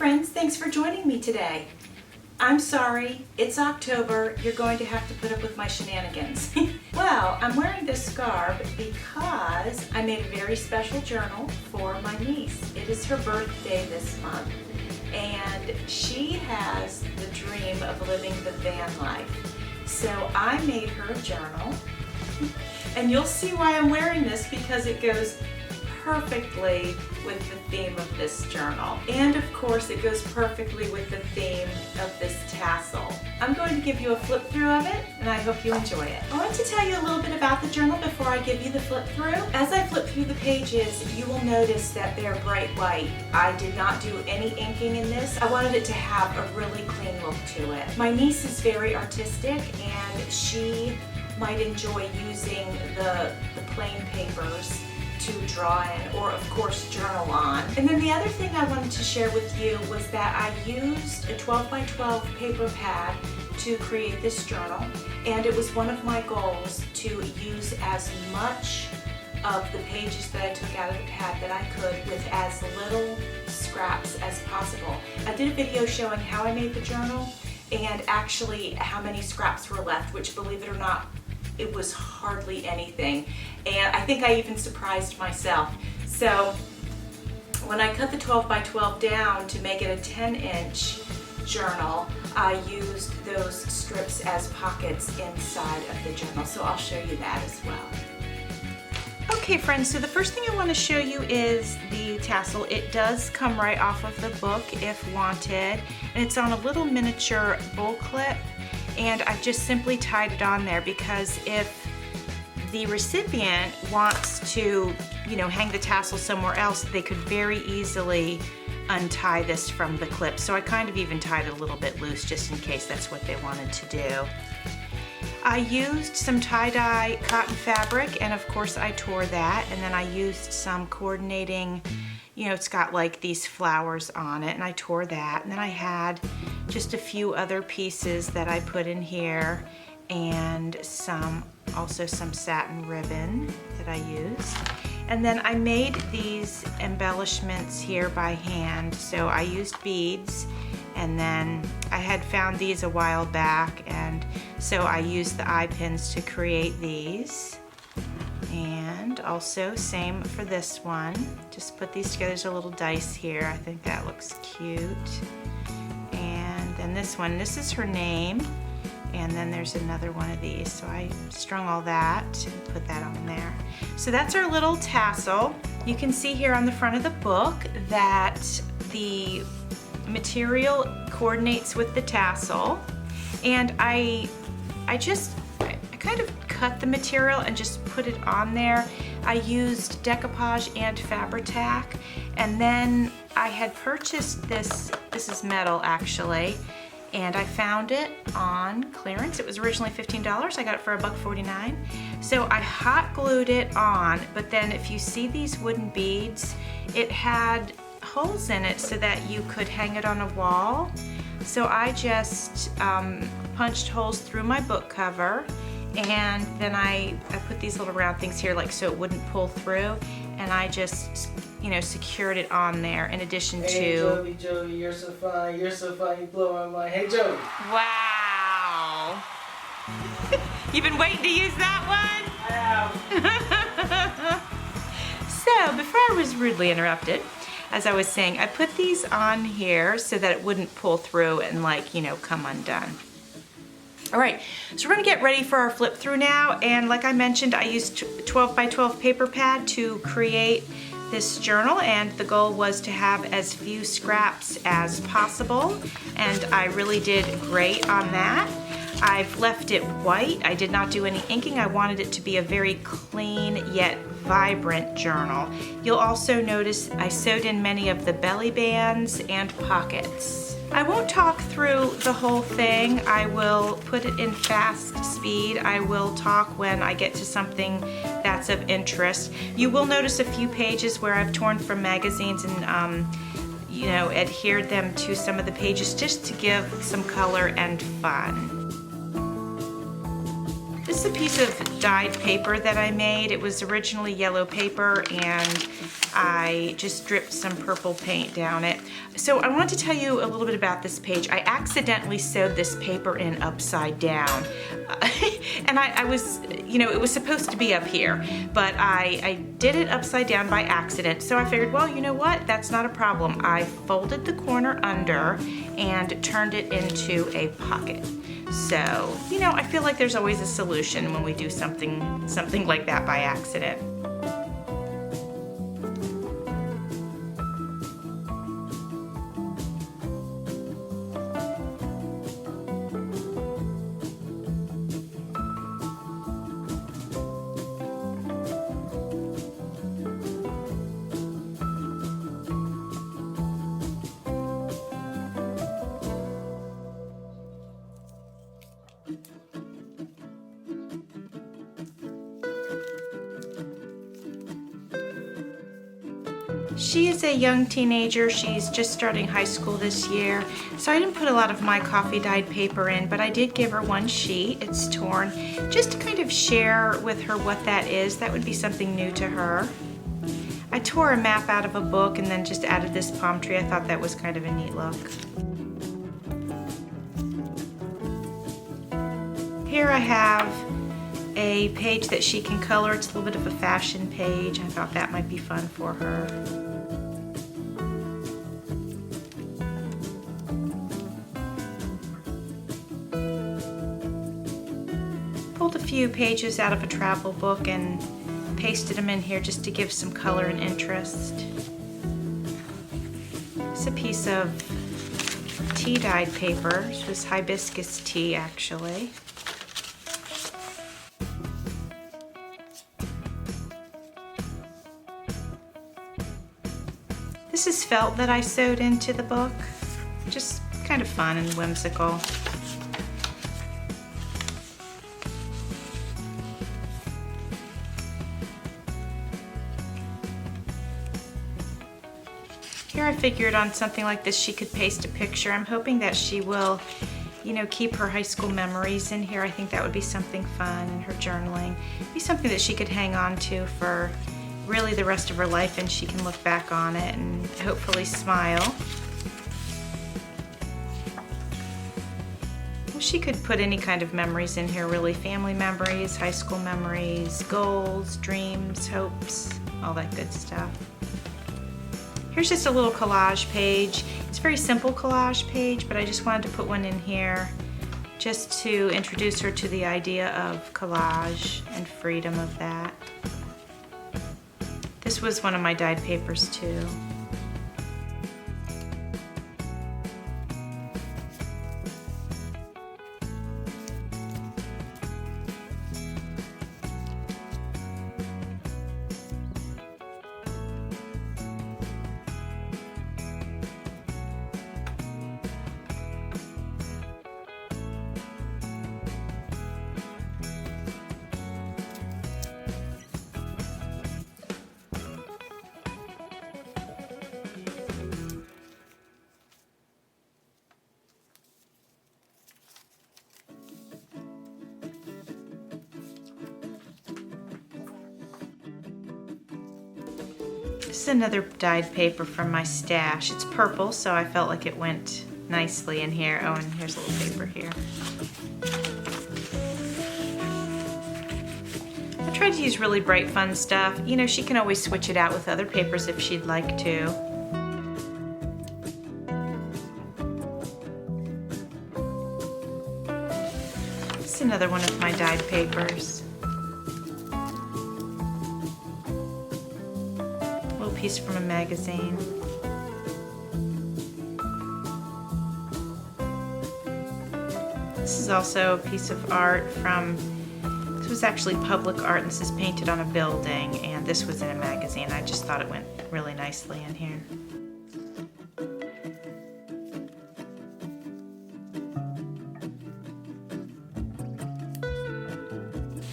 friends, thanks for joining me today. I'm sorry, it's October, you're going to have to put up with my shenanigans. Well, I'm wearing this garb because I made a very special journal for my niece. It is her birthday this month, and she has the dream of living the van life. So I made her a journal, and you'll see why I'm wearing this because it goes perfectly with the theme of this journal. And of course it goes perfectly with the theme of this tassel. I'm going to give you a flip through of it and I hope you enjoy it. I want to tell you a little bit about the journal before I give you the flip through. As I flip through the pages, you will notice that they're bright white. I did not do any inking in this. I wanted it to have a really clean look to it. My niece is very artistic and she might enjoy using the plain papers to draw in, or of course journal on. And then the other thing I wanted to share with you was that I used a 12 by 12 paper pad to create this journal, and it was one of my goals to use as much of the pages that I took out of the pad that I could with as little scraps as possible. I did a video showing how I made the journal and actually how many scraps were left, which, believe it or not, it was hardly anything, and I think I even surprised myself. So when I cut the 12 by 12 down to make it a 10-inch journal, I used those strips as pockets inside of the journal, so I'll show you that as well. Okay friends, so the first thing I want to show you is the tassel. It does come right off of the book if wanted, and it's on a little miniature bowl clip. And I've just simply tied it on there because if the recipient wants to, hang the tassel somewhere else, they could very easily untie this from the clip. So I kind of even tied it a little bit loose just in case that's what they wanted to do. I used some tie-dye cotton fabric, and of course I tore that, and then I used some coordinating, it's got like these flowers on it, and I tore that, and then I had just a few other pieces that I put in here, and also some satin ribbon that I used. And then I made these embellishments here by hand. So I used beads, and then I had found these a while back, and so I used the eye pins to create these. And also same for this one. Just put these together. There's a little dice here. I think that looks cute. And then this one, this is her name. And then there's another one of these. So I strung all that and put that on there. So that's our little tassel. You can see here on the front of the book that the material coordinates with the tassel. And I kind of cut the material and just put it on there. I used decoupage and Fabri-Tac, and then I had purchased this is metal actually, and I found it on clearance. It was originally $15. I got it for $1.49. So I hot glued it on, but then if you see these wooden beads, it had holes in it so that you could hang it on a wall. So I just punched holes through my book cover, and then I put these little round things here so it wouldn't pull through, and I just secured it on there in addition to... Hey Jovi, you're so fine, you blow my mind. Hey Jovi. Wow. You've been waiting to use that one? I have. So before I was rudely interrupted, as I was saying, I put these on here so that it wouldn't pull through and come undone. All right, so we're gonna get ready for our flip through now, and like I mentioned, I used 12 by 12 paper pad to create this journal, and the goal was to have as few scraps as possible, and I really did great on that. I've left it white. I did not do any inking. I wanted it to be a very clean yet vibrant journal. You'll also notice I sewed in many of the belly bands and pockets. I won't talk through the whole thing. I will put it in fast speed. I will talk when I get to something that's of interest. You will notice a few pages where I've torn from magazines and adhered them to some of the pages just to give some color and fun. This is a piece of dyed paper that I made. It was originally yellow paper, and I just dripped some purple paint down it. So I want to tell you a little bit about this page. I accidentally sewed this paper in upside down. And I was, it was supposed to be up here, but I did it upside down by accident. So I figured, well, you know what? That's not a problem. I folded the corner under and turned it into a pocket. So, I feel like there's always a solution when we do something like that by accident. She is a young teenager. She's just starting high school this year, so I didn't put a lot of my coffee dyed paper in, but I did give her one sheet. It's torn, just to kind of share with her what that is. That would be something new to her. I tore a map out of a book and then just added this palm tree. I thought that was kind of a neat look. Here I have a page that she can color. It's a little bit of a fashion page. I thought that might be fun for her. Pulled a few pages out of a travel book and pasted them in here just to give some color and interest. It's a piece of tea dyed paper. This was hibiscus tea, actually. This is felt that I sewed into the book. Just kind of fun and whimsical. Here I figured on something like this she could paste a picture. I'm hoping that she will, keep her high school memories in here. I think that would be something fun, and her journaling. Be something that she could hang on to for really the rest of her life, and she can look back on it and hopefully smile. Well, she could put any kind of memories in here, really. Family memories, high school memories, goals, dreams, hopes, all that good stuff. Here's just a little collage page. It's a very simple collage page, but I just wanted to put one in here just to introduce her to the idea of collage and freedom of that. This was one of my dyed papers too. This is another dyed paper from my stash. It's purple, so I felt like it went nicely in here. Oh, and here's a little paper here. I tried to use really bright, fun stuff. She can always switch it out with other papers if she'd like to. This is another one of my dyed papers. Piece from a magazine. This is also a piece of art from, this was actually public art, and this is painted on a building, and this was in a magazine. I just thought it went really nicely in here.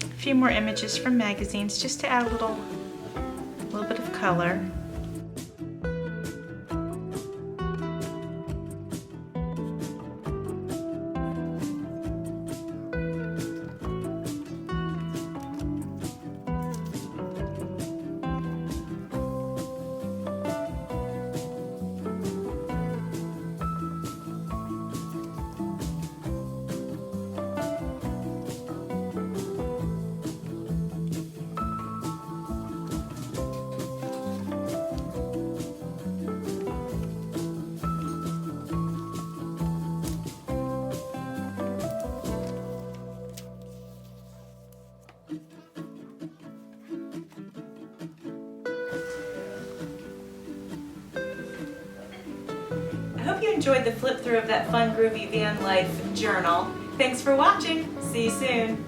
A few more images from magazines just to add a little bit of color. hope you enjoyed the flip through of that fun, groovy van life journal. Thanks for watching. See you soon.